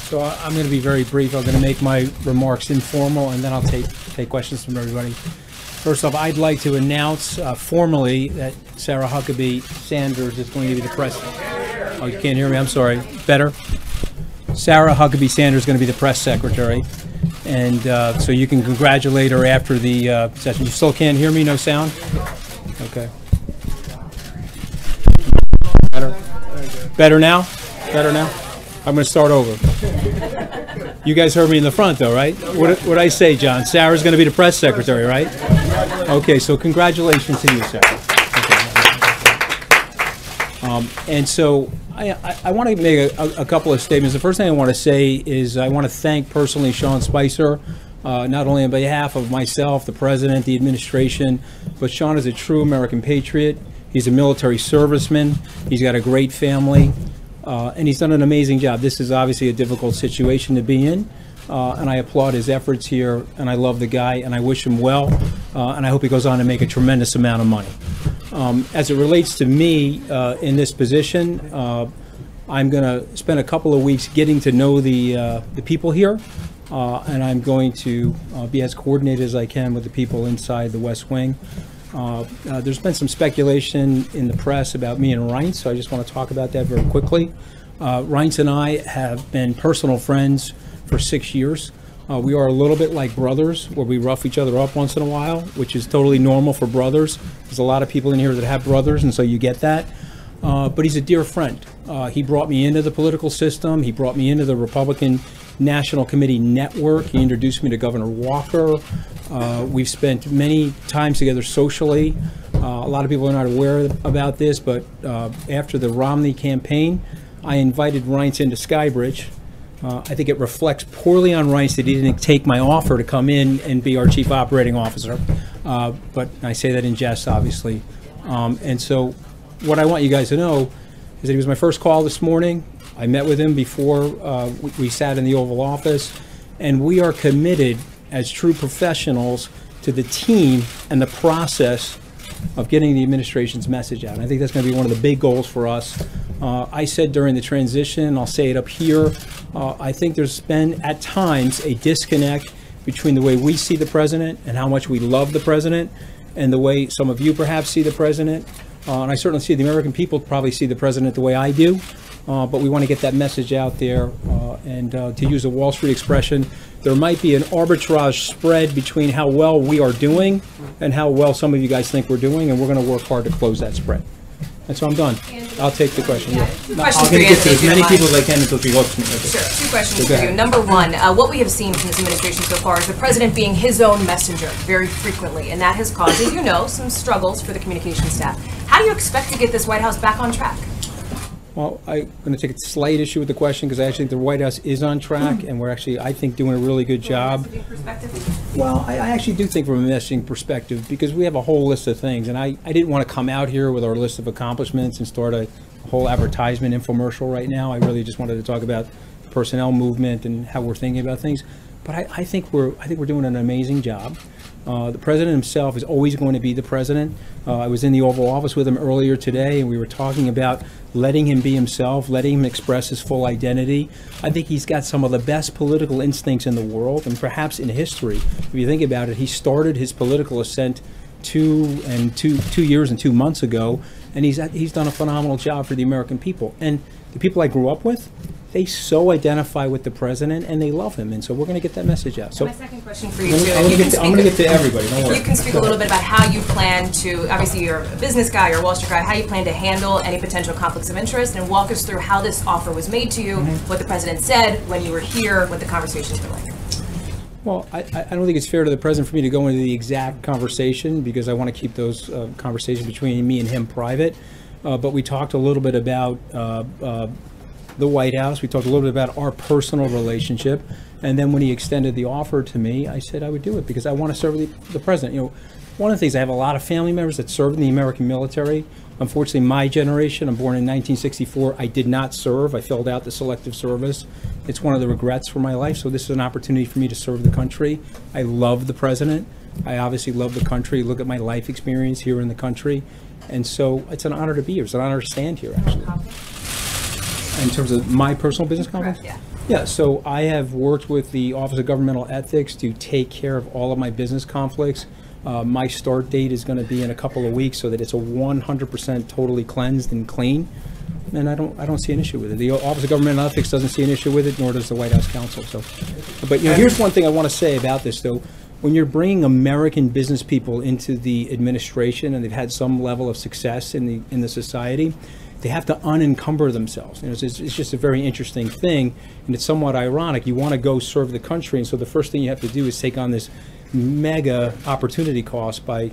So I'm going to be very brief. I'm going to make my remarks informal, and then I'll take questions from everybody. First off, I'd like to announce formally that Sarah Huckabee Sanders is going to be the press. Oh, you can't hear me? I'm sorry. Better? Sarah Huckabee Sanders is going to be the press secretary. And so you can congratulate her after the session. You still can't hear me? No sound? Okay. Better? Better now? Better now? I'm going to start over. You guys heard me in the front, though, right? What did I say, John? Sarah's going to be the press secretary, right? Okay, so congratulations to you, Sarah. Okay. And so I want to make a couple of statements. The first thing I want to say is I want to thank personally Sean Spicer, not only on behalf of myself, the president, the administration, but Sean is a true American patriot. He's a military serviceman. He's got a great family. And he's done an amazing job. This is obviously a difficult situation to be in, and I applaud his efforts here, and I love the guy, and I wish him well, and I hope he goes on to make a tremendous amount of money. As it relates to me in this position, I'm going to spend a couple of weeks getting to know the people here, and I'm going to be as coordinated as I can with the people inside the West Wing. There's been some speculation in the press about me and Reince, so I just want to talk about that very quickly. Reince and I have been personal friends for 6 years. We are a little bit like brothers, where we rough each other up once in a while, which is totally normal for brothers. There's a lot of people in here that have brothers, and so you get that. But he's a dear friend. He brought me into the political system. He brought me into the Republican National Committee network. He introduced me to Governor Walker. We've spent many times together socially. A lot of people are not aware about this, but after the Romney campaign, I invited Reince into Skybridge. I think it reflects poorly on Reince that he didn't take my offer to come in and be our chief operating officer. But I say that in jest, obviously. And so what I want you guys to know is that he was my first call this morning. I met with him before we sat in the Oval Office, and we are committed as true professionals to the team and the process of getting the administration's message out. And I think that's going to be one of the big goals for us. I said during the transition, I'll say it up here, I think there's been at times a disconnect between the way we see the president and how much we love the president and the way some of you perhaps see the president. And I certainly see the American people probably see the president the way I do. But we want to get that message out there, and to use a Wall Street expression, there might be an arbitrage spread between how well we are doing and how well some of you guys think we're doing, and we're going to work hard to close that spread. And so I'm done. I'll take the question. Yeah. I'm going to get to as many people as I can until she looks at me. Okay. Sure. Two questions for you. Number one, what we have seen from this administration so far is the president being his own messenger very frequently, and that has caused, as you know, some struggles for the communication staff. How do you expect to get this White House back on track? Well, I'm going to take a slight issue with the question because I actually think the White House is on track, and we're actually, I think, doing a really good job. Well, I actually do think from a messaging perspective, because we have a whole list of things, and I didn't want to come out here with our list of accomplishments and start a whole advertisement infomercial right now. I really just wanted to talk about personnel movement and how we're thinking about things. But I think we're doing an amazing job. The president himself is always going to be the president. I was in the Oval Office with him earlier today, and we were talking about letting him be himself, letting him express his full identity. I think he's got some of the best political instincts in the world, and perhaps in history. If you think about it, he started his political ascent two years and 2 months ago, and he's done a phenomenal job for the American people. And the people I grew up with, they so identify with the president, and they love him, and so we're going to get that message out. So my second question for you, too. I'm going to get to everybody. Don't worry. You can speak a little bit about how you plan to, obviously you're a business guy, you're a Wall Street guy, how you plan to handle any potential conflicts of interest, and walk us through how this offer was made to you, what the president said when you were here, what the conversations were like. Well, I don't think it's fair to the president for me to go into the exact conversation, because I want to keep those conversations between me and him private. But we talked a little bit about the White House. We talked a little bit about our personal relationship. And then when he extended the offer to me, I said I would do it because I want to serve the president. You know, one of the things, I have a lot of family members that served in the American military. Unfortunately, my generation, I'm born in 1964, I did not serve. I filled out the selective service. It's one of the regrets for my life. So this is an opportunity for me to serve the country. I love the president. I obviously love the country. Look at my life experience here in the country. And so it's an honor to be here. It's an honor to stand here, actually. In terms of my personal business conflicts? Yeah. Yeah, so I have worked with the Office of Governmental Ethics to take care of all of my business conflicts. My start date is going to be in a couple of weeks, so that it's a 100% totally cleansed and clean. And I don't see an issue with it. The Office of Governmental Ethics doesn't see an issue with it, nor does the White House counsel. So, but here's one thing I want to say about this, though. When you're bringing American business people into the administration, and they've had some level of success in the society, they have to unencumber themselves. It's just a very interesting thing, and it's somewhat ironic. You want to go serve the country, and so the first thing you have to do is take on this mega opportunity cost by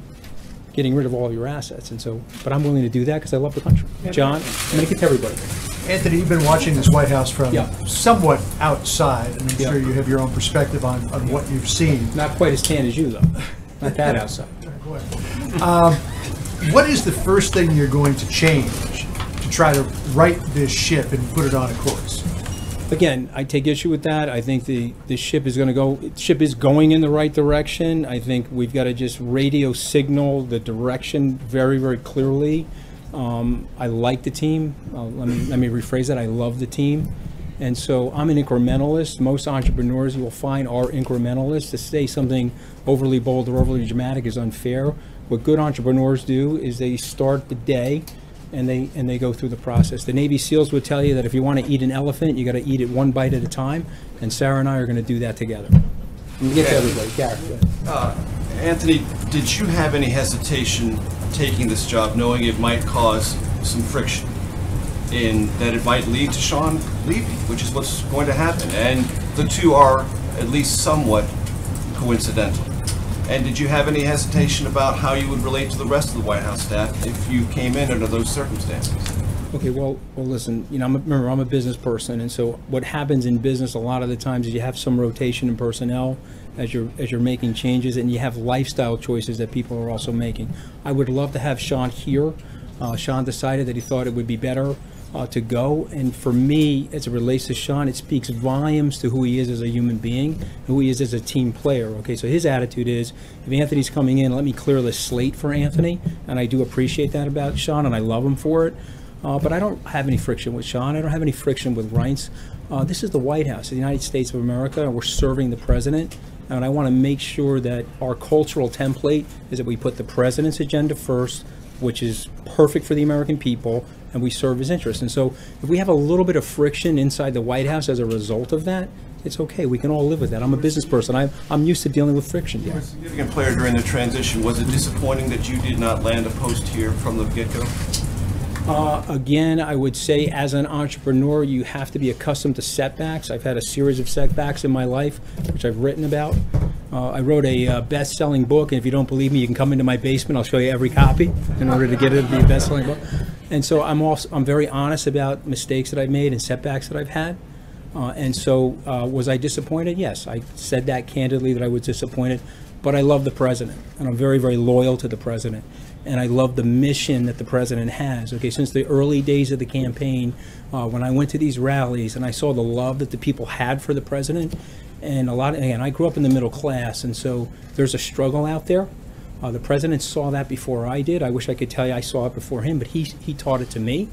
getting rid of all of your assets. And so, but I'm willing to do that because I love the country. John, I'm going to get to everybody. Anthony, you've been watching this White House from somewhat outside, and I'm sure you have your own perspective on what you've seen. Not quite as tan as you, though. Not that outside. What is the first thing you're going to change to try to right this ship and put it on a course? Again, I take issue with that. I think the ship is going in the right direction. I think we've got to just radio signal the direction very, very clearly. I like the team. Let me rephrase that. I love the team. And so I'm an incrementalist. Most entrepreneurs you will find are incrementalists. To say something overly bold or overly dramatic is unfair. What good entrepreneurs do is they start the day and they go through the process. The Navy SEALs would tell you that if you want to eat an elephant, you got to eat it one bite at a time. And Sarah and I are going to do that together. We'll get to everybody. Gareth. Anthony, did you have any hesitation taking this job, knowing it might cause some friction, in that it might lead to Sean leaving, which is what's going to happen, and the two are at least somewhat coincidental? And did you have any hesitation about how you would relate to the rest of the White House staff if you came in under those circumstances? Okay, well, listen, remember, I'm a business person, and so what happens in business a lot of the times is you have some rotation in personnel as you're making changes, and you have lifestyle choices that people are also making. I would love to have Sean here. Sean decided that he thought it would be better to go, and for me, as it relates to Sean, it speaks volumes to who he is as a human being, who he is as a team player. Okay, so his attitude is, if Anthony's coming in, let me clear the slate for Anthony, and I do appreciate that about Sean, and I love him for it. But I don't have any friction with Sean. I don't have any friction with Reince. This is the White House, the United States of America, and we're serving the president. And I want to make sure that our cultural template is that we put the president's agenda first, which is perfect for the American people, and we serve his interests. And so if we have a little bit of friction inside the White House as a result of that, it's okay. We can all live with that. I'm a business person. I'm used to dealing with friction. You were a significant player during the transition. Was it disappointing that you did not land a post here from the get-go? Again, I would say as an entrepreneur, you have to be accustomed to setbacks. I've had a series of setbacks in my life, which I've written about. I wrote a best-selling book, and if you don't believe me, you can come into my basement. I'll show you every copy in order to get it to be a best-selling book. And so I'm very honest about mistakes that I've made and setbacks that I've had. And so was I disappointed? Yes, I said that candidly, that I was disappointed. But I love the president, and I'm very, very loyal to the president. And I love the mission that the president has. Okay, since the early days of the campaign, when I went to these rallies and I saw the love that the people had for the president, and again, I grew up in the middle class, and so there's a struggle out there. The president saw that before I did. I wish I could tell you I saw it before him, but he taught it to me.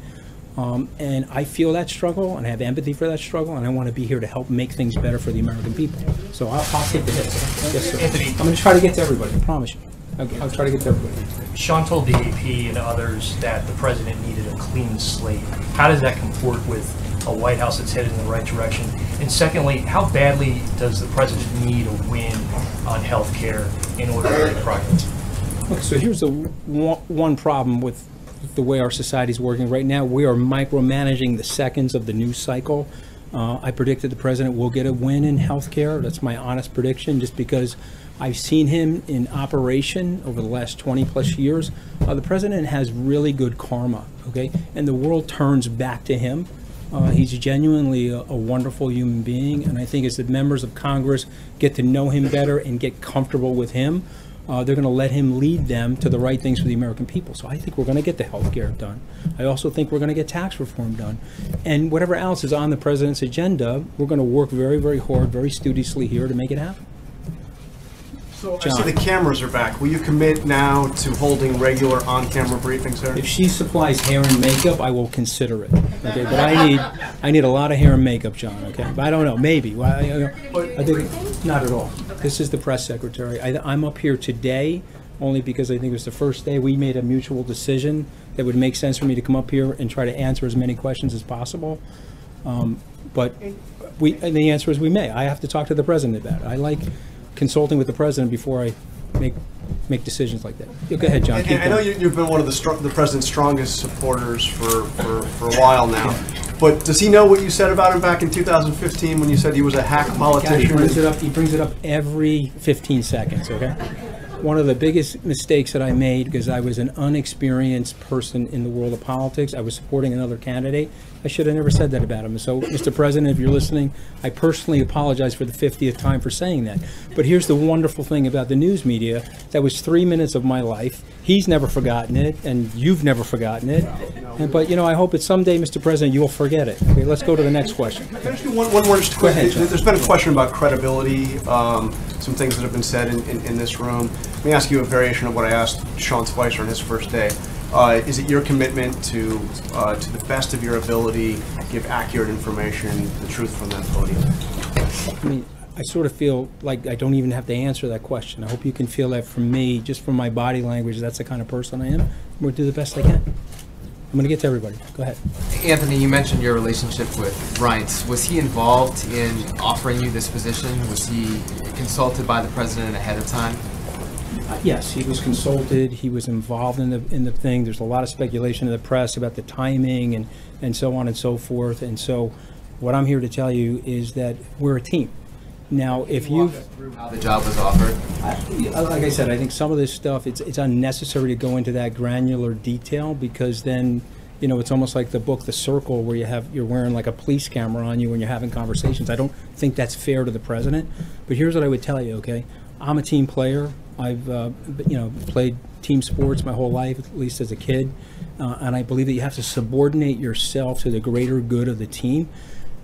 And I feel that struggle, and I have empathy for that struggle, and I want to be here to help make things better for the American people. So I'll take the hits. Yes, sir. Anthony, I'm going to try to get to everybody, I promise you. I'll try to get to everybody. Sean told the AP and others that the president needed a clean slate. How does that comport with a White House that's headed in the right direction? And secondly, how badly does the president need a win on health care in order to make progress? Okay, so here's the one problem with the way our society is working right now. We are micromanaging the seconds of the news cycle. I predicted the president will get a win in health care. That's my honest prediction, just because I've seen him in operation over the last 20 plus years. The president has really good karma, okay? And the world turns back to him. He's genuinely a wonderful human being, and I think as the members of Congress get to know him better and get comfortable with him, they're going to let him lead them to the right things for the American people. So I think we're going to get the health care done. I also think we're going to get tax reform done. And whatever else is on the president's agenda, we're going to work very, very hard, very studiously here to make it happen. So I John. see the cameras are back. Will you commit now to holding regular on-camera briefings, sir? If she supplies hair and makeup, I will consider it. Okay, but I need a lot of hair and makeup, John. Okay, but I don't know. Maybe. Well, I think not at all. This is the press secretary. I'm up here today only because I think it was the first day we made a mutual decision that would make sense for me to come up here and try to answer as many questions as possible. But and the answer is we may. I have to talk to the president about it. I like consulting with the president before I make decisions like that. Yeah, go ahead, John. And I know you've been one of the president's strongest supporters for a while now. But does he know what you said about him back in 2015 when you said he was a hack politician? He brings it up every 15 seconds, okay? One of the biggest mistakes that I made, because I was an unexperienced person in the world of politics, I was supporting another candidate. I should have never said that about him. So, Mr. President, if you're listening, I personally apologize for the 50th time for saying that. But here's the wonderful thing about the news media. That was 3 minutes of my life. He's never forgotten it, and you've never forgotten it. But, I hope that someday, Mr. President, you'll forget it. Okay, let's go to the next question. Can I just do one more just quick? There's been a question about credibility, some things that have been said in this room. Let me ask you a variation of what I asked Sean Spicer on his first day. Is it your commitment to the best of your ability, give accurate information, the truth from that podium? I mean, I sort of feel like I don't even have to answer that question. I hope you can feel that from me, just from my body language. That's the kind of person I am. I'm going to do the best I can. I'm going to get to everybody. Go ahead. Anthony, you mentioned your relationship with Reince. Was he involved in offering you this position? Was he consulted by the president ahead of time? Yes, he was consulted. He was involved in the thing. There's a lot of speculation in the press about the timing and so on and so forth. And so what I'm here to tell you is that we're a team. Now, if you've... How the job was offered? Like I said, I think some of this stuff, it's unnecessary to go into that granular detail, because then, it's almost like the book The Circle, where you're wearing like a police camera on you when you're having conversations. I don't think that's fair to the president. But here's what I would tell you, okay? I'm a team player. I've played team sports my whole life, at least as a kid, and I believe that you have to subordinate yourself to the greater good of the team.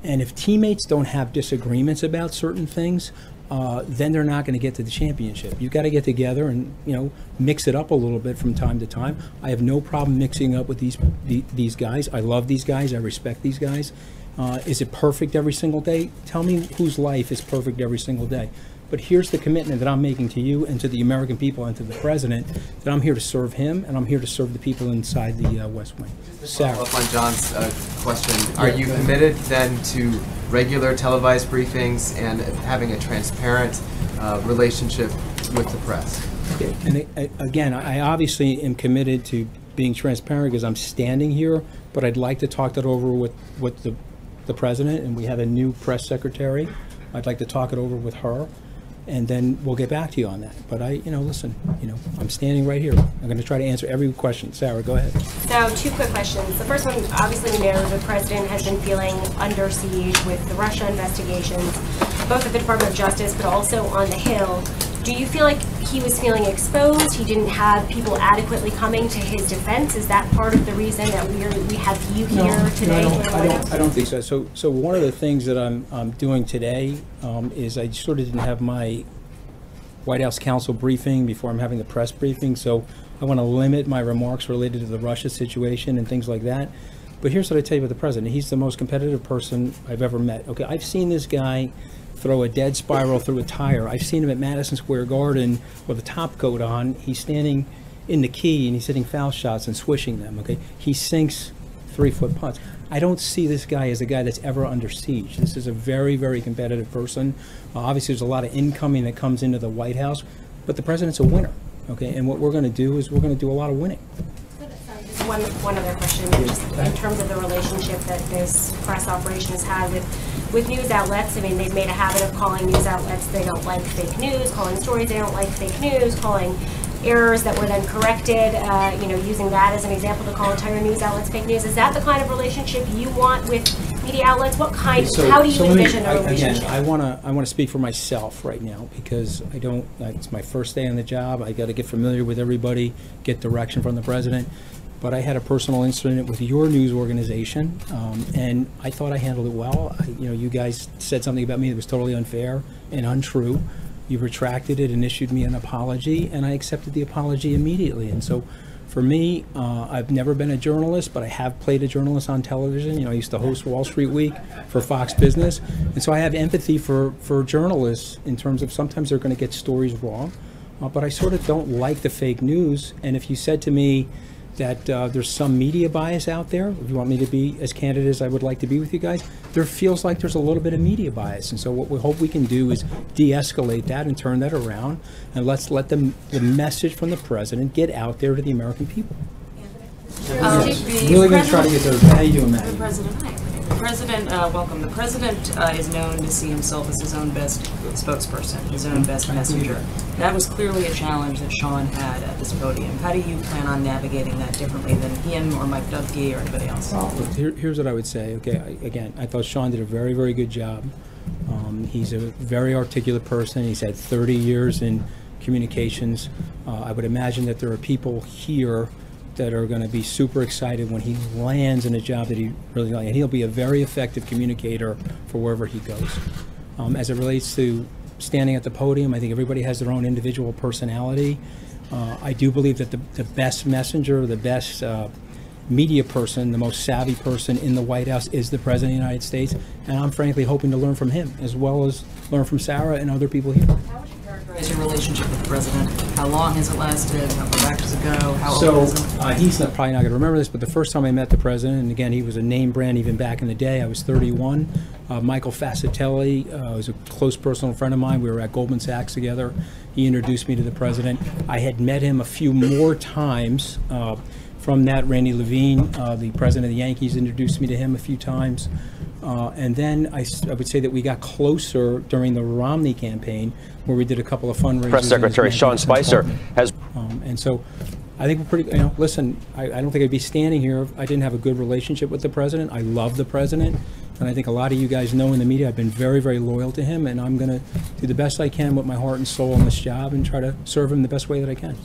And if teammates don't have disagreements about certain things, then they're not going to get to the championship. You've got to get together and mix it up a little bit from time to time. I have no problem mixing up with these guys. I love these guys. I respect these guys. Is it perfect every single day? Tell me whose life is perfect every single day. But here's the commitment that I'm making to you and to the American people and to the president, that I'm here to serve him and I'm here to serve the people inside the West Wing. Sarah. Follow up on John's question. Are you committed then to regular televised briefings and having a transparent relationship with the press? Okay. And again, I obviously am committed to being transparent because I'm standing here, but I'd like to talk that over with the president, and we have a new press secretary. I'd like to talk it over with her, and then we'll get back to you on that. But listen, I'm standing right here. I'm going to try to answer every question. Sarah, go ahead. So, two quick questions. The first one, obviously we know the president has been feeling under siege with the Russia investigations, both at the Department of Justice, but also on the Hill. Do you feel like he was feeling exposed? He didn't have people adequately coming to his defense? Is that part of the reason that we have you here today? I don't think so. So one of the things that I'm doing today is I sort of didn't have my White House counsel briefing before I'm having the press briefing. So I want to limit my remarks related to the Russia situation and things like that. But here's what I tell you about the president. He's the most competitive person I've ever met. Okay, I've seen this guy throw a dead spiral through a tire. I've seen him at Madison Square Garden with a top coat on. He's standing in the key and he's hitting foul shots and swishing them, okay? He sinks 3-foot putts. I don't see this guy as a guy that's ever under siege. This is a very, very competitive person. Obviously, there's a lot of incoming that comes into the White House, but the president's a winner, okay? And what we're going to do is we're going to do a lot of winning. One other question, just in terms of the relationship that this press operation has had with news outlets. I mean, they've made a habit of calling news outlets they don't like fake news, calling stories they don't like fake news, calling errors that were then corrected, using that as an example to call entire news outlets fake news. Is that the kind of relationship you want with media outlets? What kind? How do you envision a relationship? Again, I want to speak for myself right now, because I don't. It's my first day on the job. I got to get familiar with everybody, get direction from the president. But I had a personal incident with your news organization, and I thought I handled it well. You guys said something about me that was totally unfair and untrue. You retracted it and issued me an apology, and I accepted the apology immediately. And so for me, I've never been a journalist, but I have played a journalist on television. You know, I used to host Wall Street Week for Fox Business. And so I have empathy for journalists in terms of sometimes they're going to get stories wrong. But I sort of don't like the fake news. And if you said to me that there's some media bias out there, if you want me to be as candid as I would like to be with you guys, there feels like there's a little bit of media bias. And so what we hope we can do is de-escalate that and turn that around, and let's let the message from the president get out there to the American people. Really going to try to get there. How you doing, Matt? Welcome. The president is known to see himself as his own best spokesperson, his own best messenger. That was clearly a challenge that Sean had at this podium. How do you plan on navigating that differently than him or Mike Dubke or anybody else? Well, here's what I would say. Okay, again, I thought Sean did a very, very good job. He's a very articulate person. He's had 30 years in communications. I would imagine that there are people here that are going to be super excited when he lands in a job that he really likes. And he'll be a very effective communicator for wherever he goes. As it relates to standing at the podium, I think everybody has their own individual personality. I do believe that the best messenger, the best media person, the most savvy person in the White House is the President of the United States. And I'm frankly hoping to learn from him as well as learn from Sarah and other people here. Is your relationship with the president? How long has it lasted? How far back does it go? How So old is it? he's probably not going to remember this, but the first time I met the president, and again, he was a name brand even back in the day. I was 31. Michael Fascitelli was a close personal friend of mine. We were at Goldman Sachs together. He introduced me to the president. I had met him a few more times. From that, Randy Levine, the president of the Yankees, introduced me to him a few times. And then I would say that we got closer during the Romney campaign, where we did a couple of fundraisers. Press Secretary Sean Spicer has. And so I think we're pretty, listen, I don't think I'd be standing here if I didn't have a good relationship with the president. I love the president. And I think a lot of you guys know in the media I've been very, very loyal to him. And I'm going to do the best I can with my heart and soul on this job and try to serve him the best way that I can.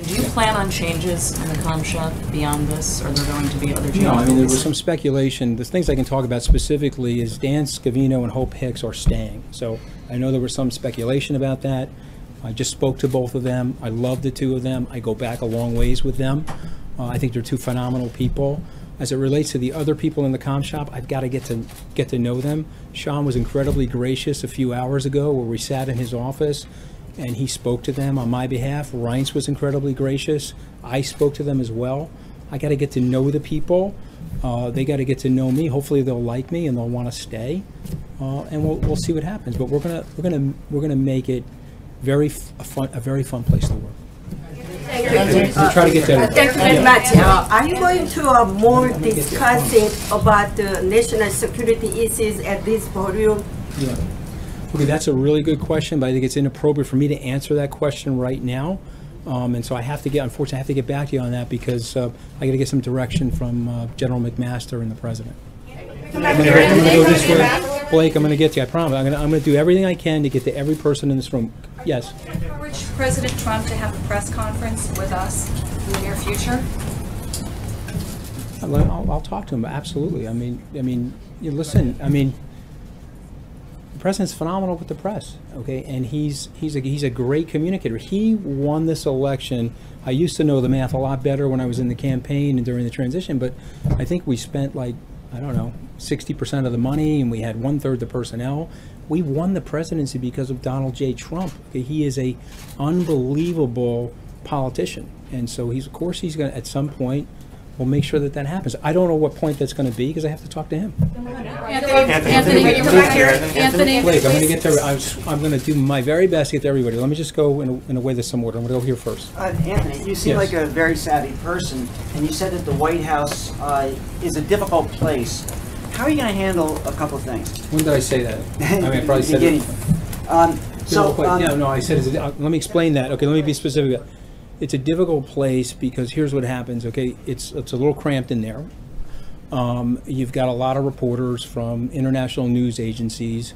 Do you plan on changes in the comm shop beyond this? Or are there going to be other changes? No, I mean, there was some speculation. The things I can talk about specifically is Dan Scavino and Hope Hicks are staying. So I know there was some speculation about that. I just spoke to both of them. I love the two of them. I go back a long ways with them. I think they're two phenomenal people. As it relates to the other people in the comm shop, I've got to get to know them. Sean was incredibly gracious a few hours ago where we sat in his office and he spoke to them on my behalf. Reince was incredibly gracious. I spoke to them as well. I got to get to know the people. They got to get to know me. Hopefully they'll like me and they'll want to stay. And we'll see what happens. But we're gonna make it a very fun place to work. We'll try to get there. Thank you very much. Are you going to more discussing about the national security issues at this podium? Yeah. Okay, that's a really good question, but I think it's inappropriate for me to answer that question right now. And so unfortunately, I have to get back to you on that because I got to get some direction from General McMaster and the President. I'm going to go this way. Blake, I'm going to get to you, I promise. I'm going to do everything I can to get to every person in this room. Yes? Encourage President Trump to have a press conference with us in the near future? I'll talk to him, absolutely. I mean, listen, the president's phenomenal with the press, okay, and he's a great communicator. He won this election. I used to know the math a lot better when I was in the campaign and during the transition, but I think we spent 60% of the money, and we had 1/3 the personnel. We won the presidency because of Donald J. Trump. Okay? He is a unbelievable politician, and so he's going to at some point. We'll make sure that happens. I don't know what point that's going to be because I have to talk to him. Anthony, Blake, I'm going to get to. I'm going to do my very best to get to everybody. Let me just go in a way that's some order. I'm going to go here first. Anthony, you seem like a very savvy person, and you said that the White House is a difficult place. How are you going to handle a couple of things? When did I say that? I probably said it. I said. Let me explain that. Okay, let me be specific. It's a difficult place because here's what happens. Okay, it's a little cramped in there. You've got a lot of reporters from international news agencies,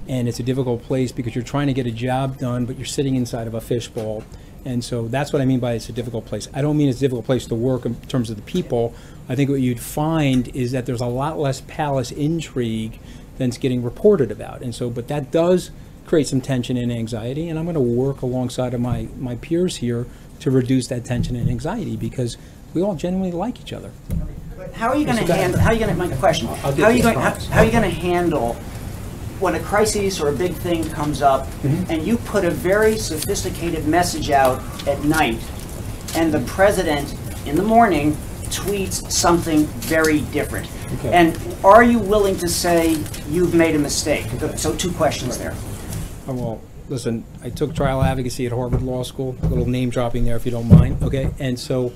and it's a difficult place because you're trying to get a job done, but you're sitting inside of a fishbowl. And so that's what I mean by it's a difficult place. I don't mean it's a difficult place to work in terms of the people. I think what you'd find is that there's a lot less palace intrigue than's getting reported about. And so, but that does create some tension and anxiety, and I'm going to work alongside of my peers here to reduce that tension and anxiety because we all genuinely like each other. How are you going to handle? How are you going to? My question. How are you going to handle when a crisis or a big thing comes up, and you put a very sophisticated message out at night, and the president in the morning tweets something very different? Okay. And are you willing to say you've made a mistake? So 2 questions there. Oh, well, listen, I took trial advocacy at Harvard Law School, a little name dropping there if you don't mind, okay? And so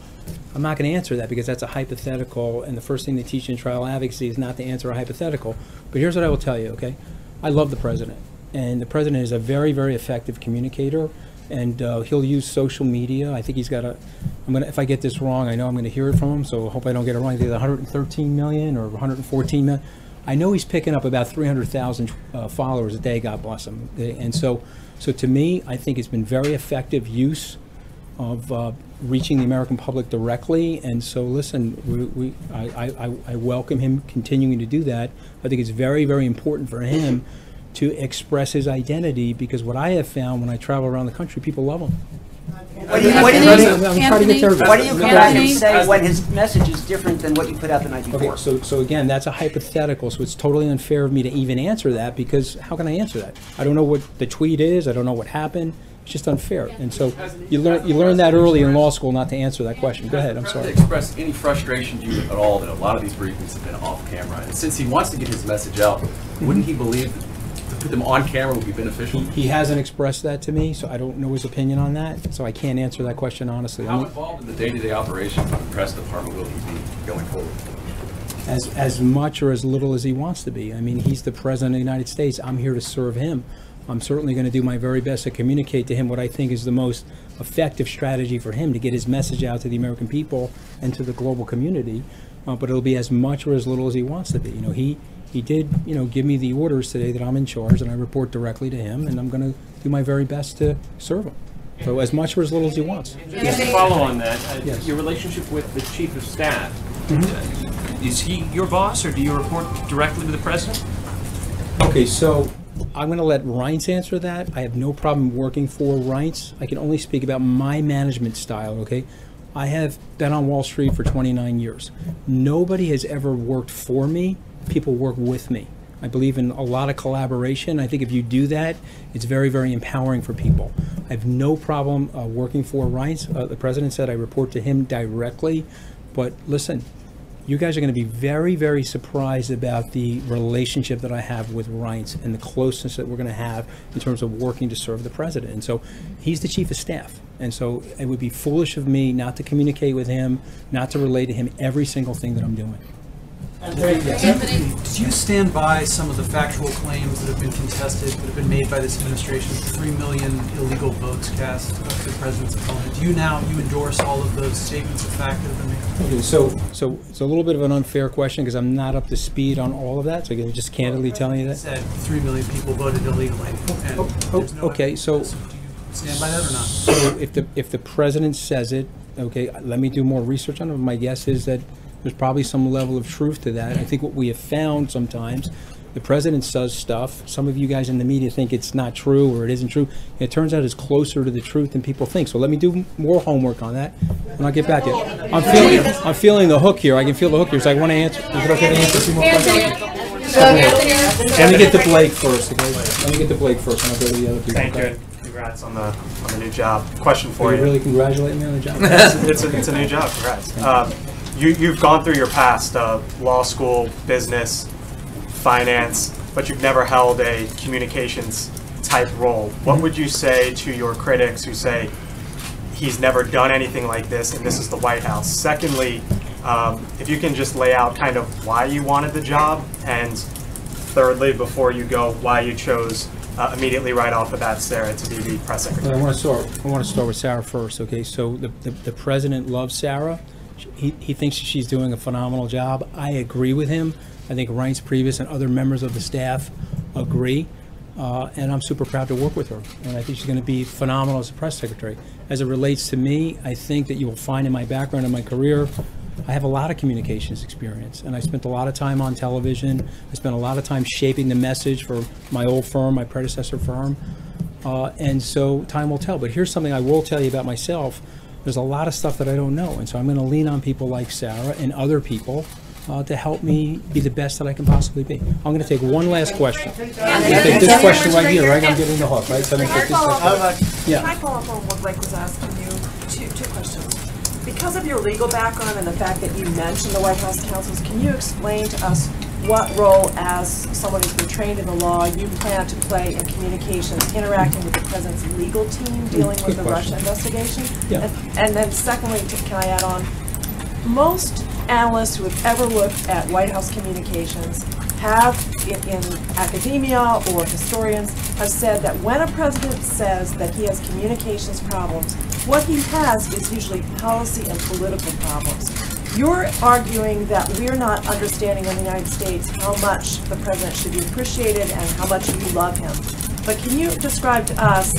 I'm not going to answer that because that's a hypothetical, and the first thing they teach in trial advocacy is not to answer a hypothetical. But here's what I will tell you, okay? I love the president, and the president is a very, very effective communicator, and he'll use social media. I think he's got if I get this wrong, I know I'm going to hear it from him, so I hope I don't get it wrong. Either 113 million or 114 million. I know he's picking up about 300,000 followers a day, God bless him. And so to me, I think it's been very effective use of reaching the American public directly. And so listen, I welcome him continuing to do that. I think it's very, very important for him to express his identity, because what I have found when I travel around the country, people love him. What do you come back and say when his message is different than what you put out the night before? Okay, so again, that's a hypothetical, so it's totally unfair of me to even answer that, because how can I answer that? I don't know what the tweet is, I don't know what happened, it's just unfair. And so you learn that early in law school not to answer that question. Go ahead, I'm sorry. Express any frustration to you at all that a lot of these briefings have been off camera, and since he wants to get his message out, wouldn't he believe that to put them on camera would be beneficial? He hasn't expressed that to me, so I don't know his opinion on that, so I can't answer that question honestly. How involved in the day-to-day operations of the press department will he be going forward? As much or as little as he wants to be. I mean, he's the president of the United States. I'm here to serve him. I'm certainly going to do my very best to communicate to him what I think is the most effective strategy for him to get his message out to the American people and to the global community. But it'll be as much or as little as he wants to be. You know, he did, give me the orders today that I'm in charge, and I report directly to him, and I'm going to do my very best to serve him. So as much or as little as he wants. Just to follow on that, your relationship with the chief of staff, is he your boss, or do you report directly to the president? Okay, so I'm going to let Reince answer that. I have no problem working for Reince. I can only speak about my management style, okay? I have been on Wall Street for 29 years. Nobody has ever worked for me. People work with me. I believe in a lot of collaboration. I think if you do that, it's very, very empowering for people. I have no problem working for Reince. The president said I report to him directly. But listen, you guys are going to be very, very surprised about the relationship that I have with Reince and the closeness that we're going to have in terms of working to serve the president. And so he's the chief of staff. And so it would be foolish of me not to communicate with him, not to relay to him every single thing that I'm doing. Do you stand by some of the factual claims that have been contested, that have been made by this administration? 3 million illegal votes cast to the president's opponent. Do you endorse all of those statements of fact that have been made? Okay, so it's a little bit of an unfair question because I'm not up to speed on all of that. So again, just candidly telling you that. Said 3 million people voted illegally. Okay, so do you stand by that or not? So if the president says it, okay, let me do more research on it. My guess is that there's probably some level of truth to that. I think what we have found sometimes, the president says stuff. Some of you guys in the media think it's not true or it isn't true. It turns out it's closer to the truth than people think. So let me do more homework on that, and I'll get back to you. I'm feeling the hook here. I can feel the hook here. So I want to answer. Is it okay to answer a few more questions? Let me get to Blake first. Okay? Let me get to Blake first, and I'll go to the other people. Thank you. Congrats on the new job. Question for you. You really congratulate me on the job? It's a new job. Congrats. You've gone through your past, law school, business, finance, but you've never held a communications type role. What would you say to your critics who say he's never done anything like this and this is the White House? Secondly, if you can just lay out kind of why you wanted the job, and thirdly, before you go, why you chose immediately right off the bat Sarah to be the press secretary. I want to start with Sarah first. Okay, so the president loves Sarah. He thinks she's doing a phenomenal job. I agree with him. I think Reince Priebus and other members of the staff agree. And I'm super proud to work with her. And I think she's going to be phenomenal as a press secretary. As it relates to me, I think that you will find in my background and my career, I have a lot of communications experience, and I spent a lot of time on television. I spent a lot of time shaping the message for my old firm, my predecessor firm, and so time will tell. But here's something I will tell you about myself. There's a lot of stuff that I don't know, and so I'm going to lean on people like Sarah and other people to help me be the best that I can possibly be. I'm going to take one last question. I'm going to take this question right here, right? I'm giving the hook, right? So I'm going to take this. Can I follow up on what Blake was asking you? Two questions. Because of your legal background and the fact that you mentioned the White House counsels, can you explain to us what role, as someone who's been trained in the law, you plan to play in communications, interacting with the president's legal team, dealing with the Russia investigation? Yeah. And then secondly, can I add on, most analysts who have ever looked at White House communications have, in academia or historians, have said that when a president says that he has communications problems, what he has is usually policy and political problems. You're arguing that we're not understanding in the United States how much the president should be appreciated and how much you love him. But can you describe to us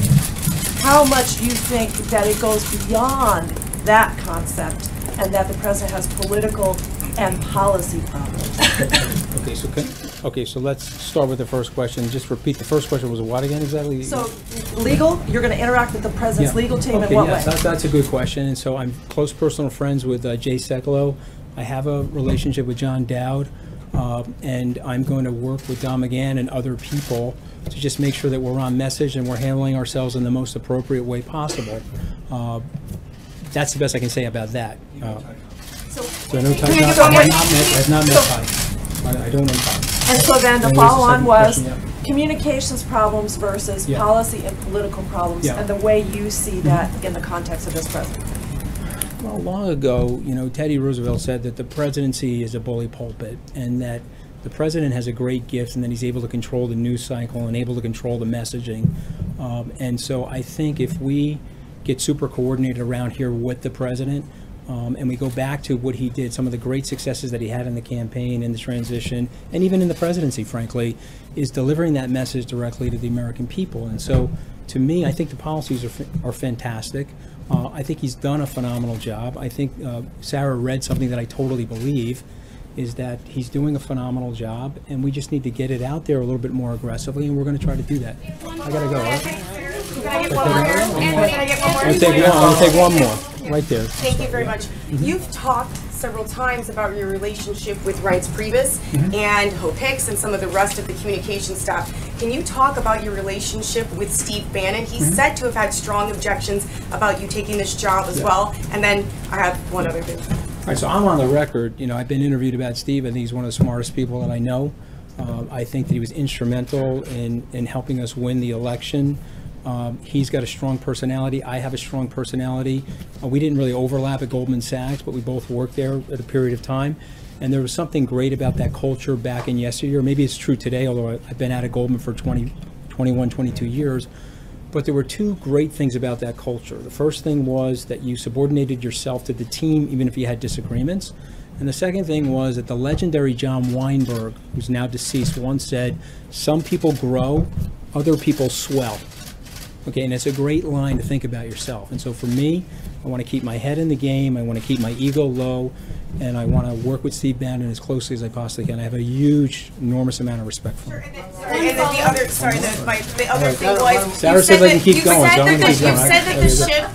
how much you think that it goes beyond that concept and that the president has political and policy problems? Okay, so let's start with the first question. Just repeat, the first question was what again exactly? So, legal, you're going to interact with the president's legal team in what way? That's a good question. And so I'm close personal friends with Jay Sekulow. I have a relationship with John Dowd, and I'm going to work with Don McGahn and other people to just make sure that we're on message and we're handling ourselves in the most appropriate way possible. That's the best I can say about that. So no time. I've not met Ty. I don't know Ty. And so then the follow-on was communications problems versus policy and political problems, and the way you see that in the context of this president. Well, long ago, Teddy Roosevelt said that the presidency is a bully pulpit, and that the president has a great gift, and that he's able to control the news cycle and able to control the messaging. And so I think if we get super coordinated around here with the president, and we go back to what he did, some of the great successes that he had in the campaign, in the transition, and even in the presidency, frankly, is delivering that message directly to the American people. And so, to me, I think the policies are fantastic. I think he's done a phenomenal job. I think Sarah read something that I totally believe, is that he's doing a phenomenal job, and we just need to get it out there a little bit more aggressively, and we're going to try to do that. I got to go, right? Can I get one more? Can I get one more? I'm going to take one more. Right there. Thank you very much. You've talked several times about your relationship with Reince Priebus and Hope Hicks and some of the rest of the communication staff. Can you talk about your relationship with Steve Bannon? He's said to have had strong objections about you taking this job as well. And then I have one other thing. All right, so I'm on the record. I've been interviewed about Steve. I think he's one of the smartest people that I know. I think that he was instrumental in helping us win the election. He's got a strong personality. I have a strong personality. We didn't really overlap at Goldman Sachs, but we both worked there at a period of time. And there was something great about that culture back in yesteryear. Maybe it's true today, although I've been out at Goldman for 21, 22 years. But there were two great things about that culture. The first thing was that you subordinated yourself to the team, even if you had disagreements. And the second thing was that the legendary John Weinberg, who's now deceased, once said, "Some people grow, other people swell." Okay, and it's a great line to think about yourself. And so for me, I want to keep my head in the game, I want to keep my ego low, and I want to work with Steve Bannon as closely as I possibly can. I have a huge, enormous amount of respect for him. And then the other, the other thing was, Sarah says I can keep going, so I'm going to keep going. You said that the ship,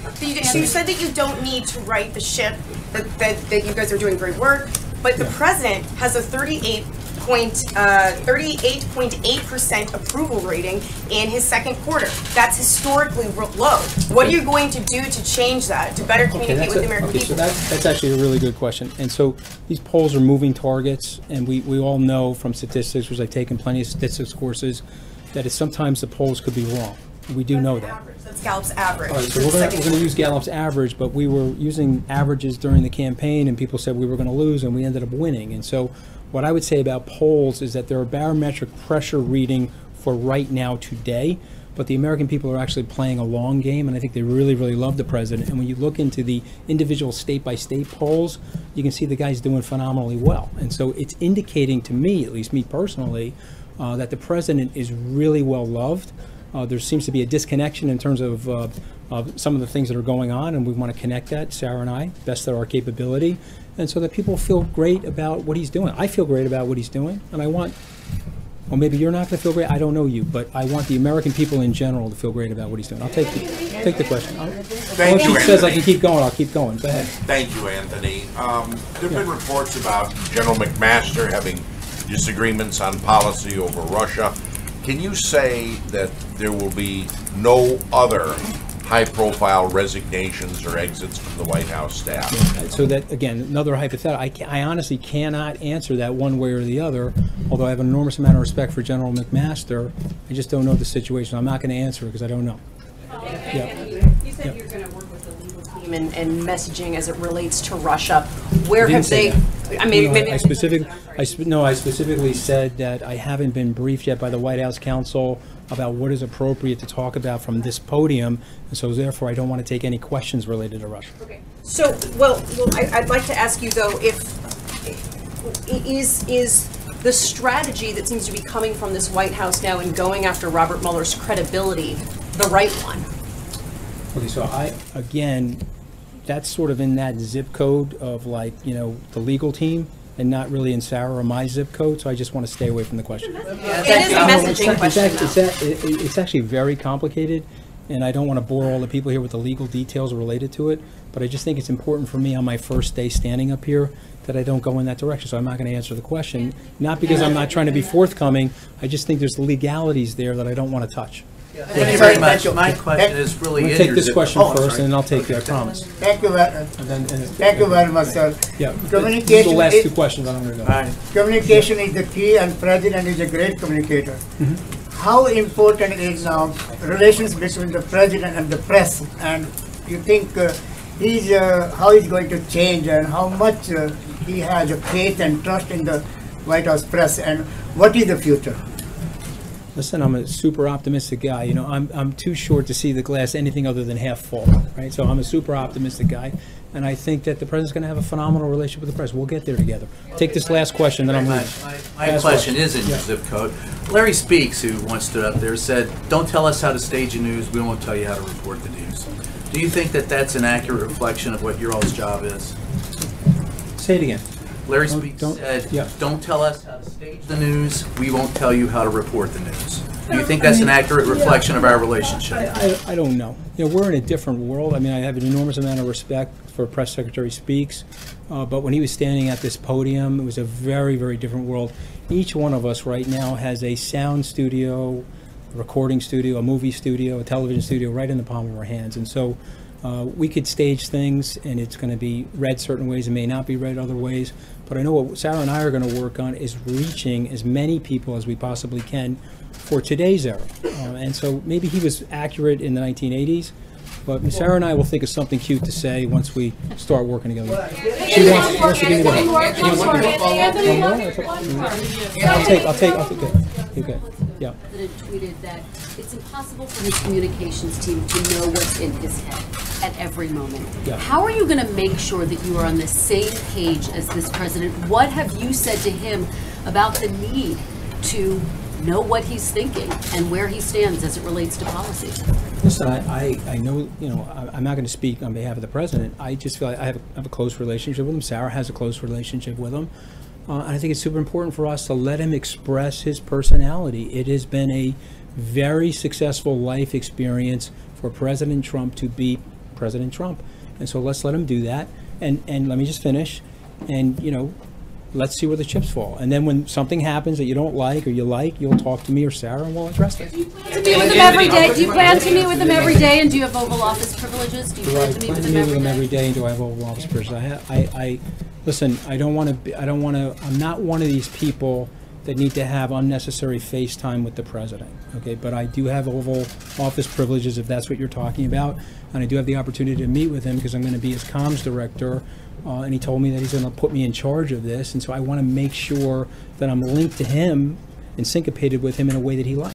you said that you don't need to right the ship, that you guys are doing great work, but the president has a 38.8% approval rating in his second quarter. That's historically low. What are you going to do to change that, to better communicate with the American people? So that's actually a really good question. And so these polls are moving targets, and we all know from statistics, which I've taken plenty of statistics courses, that sometimes the polls could be wrong. We do know that. That's Gallup's average. All right, so we're going to use Gallup's average, but we were using averages during the campaign, and people said we were going to lose, and we ended up winning. And so what I would say about polls is that they're a barometric pressure reading for right now today, but the American people are actually playing a long game, and I think they really, really love the president. And when you look into the individual state-by-state polls, you can see the guy's doing phenomenally well. And so it's indicating to me, at least me personally, that the president is really well loved. There seems to be a disconnection in terms of some of the things that are going on, and we want to connect that, Sarah and I, best of our capability. and so that people feel great about what he's doing. I feel great about what he's doing, and I want, well, maybe you're not going to feel great, I don't know you, but I want the American people in general to feel great about what he's doing. I'll take the question. Thank you, If he says I Anthony. can keep going, I'll keep going. Go ahead. Thank you, Anthony. There have been reports about General McMaster having disagreements on policy over Russia. Can you say that there will be no other high-profile resignations or exits from the White House staff? So that, again, another hypothetical. I honestly cannot answer that one way or the other, although I have an enormous amount of respect for General McMaster. I just don't know the situation. I'm not going to answer it because I don't know. You said you're going to work with the legal team and messaging as it relates to Russia. Where have they? I mean, maybe I specifically said that I haven't been briefed yet by the White House counsel about what is appropriate to talk about from this podium, and so therefore I don't want to take any questions related to Russia. Okay. So, well, I'd like to ask you though, if is the strategy that seems to be coming from this White House now in going after Robert Mueller's credibility the right one? Okay, so again, that's sort of in that zip code of, like, you know, the legal team, and not really in Sarah or my zip code, so I just want to stay away from the question. It is a messaging question, It's actually very complicated, and I don't want to bore all the people here with the legal details related to it, but I just think it's important for me on my first day standing up here that I don't go in that direction, so I'm not going to answer the question. Not because I'm not trying to be forthcoming, I just think there's legalities there that I don't want to touch. Thank you very much. My question is really I'm in going to take your this zip- question Oh, first, sorry. and then I'll take you, I promise. Thank you very much, sir. Yeah, Communication the last is- two questions, I'm going to go. Right. Communication is the key, and President is a great communicator. Mm-hmm. How important is now relations between the President and the press? And you think how he's going to change, and how much he has a faith and trust in the White House press, and what is the future? Listen, I'm a super optimistic guy. You know, I'm too short to see the glass anything other than half full, right? So I'm a super optimistic guy, and I think that the president's going to have a phenomenal relationship with the press. We'll get there together. Take this last question, then I'm leaving. My question is in your zip code. Larry Speaks, who once stood up there, said, "Don't tell us how to stage the news. We won't tell you how to report the news." Do you think that that's an accurate reflection of what your all's job is? Say it again. Larry Speaks said, "Don't tell us how to stage the news. We won't tell you how to report the news." Do you think that's an accurate reflection of our relationship? I don't know. You know, we're in a different world. I mean, I have an enormous amount of respect for Press Secretary Speaks, but when he was standing at this podium, it was a very, very different world. Each one of us right now has a sound studio, a recording studio, a movie studio, a television studio right in the palm of our hands, and so we could stage things, and it's going to be read certain ways, it may not be read other ways, but I know what Sarah and I are going to work on is reaching as many people as we possibly can for today's era. And so maybe he was accurate in the 1980s, but Sarah and I will think of something cute to say once we start working together. She wants to give me the I'll take it. Okay. Yeah. The president tweeted that it's impossible for his communications team to know what's in his head at every moment. Yeah. How are you going to make sure that you are on the same page as this president? What have you said to him about the need to know what he's thinking and where he stands as it relates to policy? Listen, I know, you know, I'm not going to speak on behalf of the president. I just feel like I have a close relationship with him. Sarah has a close relationship with him. And I think it's super important for us to let him express his personality. It has been a very successful life experience for President Trump to be President Trump. And so let's let him do that. And let me just finish. And, you know, let's see where the chips fall. And then when something happens that you don't like or you like, you'll talk to me or Sarah and we'll address it. Do you plan to meet with him every day? Do you plan to meet with him every day? And do you have Oval Office privileges? Do you plan to meet with him every day? And do I have Oval Office privileges? Listen, I'm not one of these people that need to have unnecessary FaceTime with the president, okay? But I do have Oval Office privileges, if that's what you're talking about, and I do have the opportunity to meet with him because I'm going to be his comms director, and he told me that he's going to put me in charge of this, and so I want to make sure that I'm linked to him and syncopated with him in a way that he likes.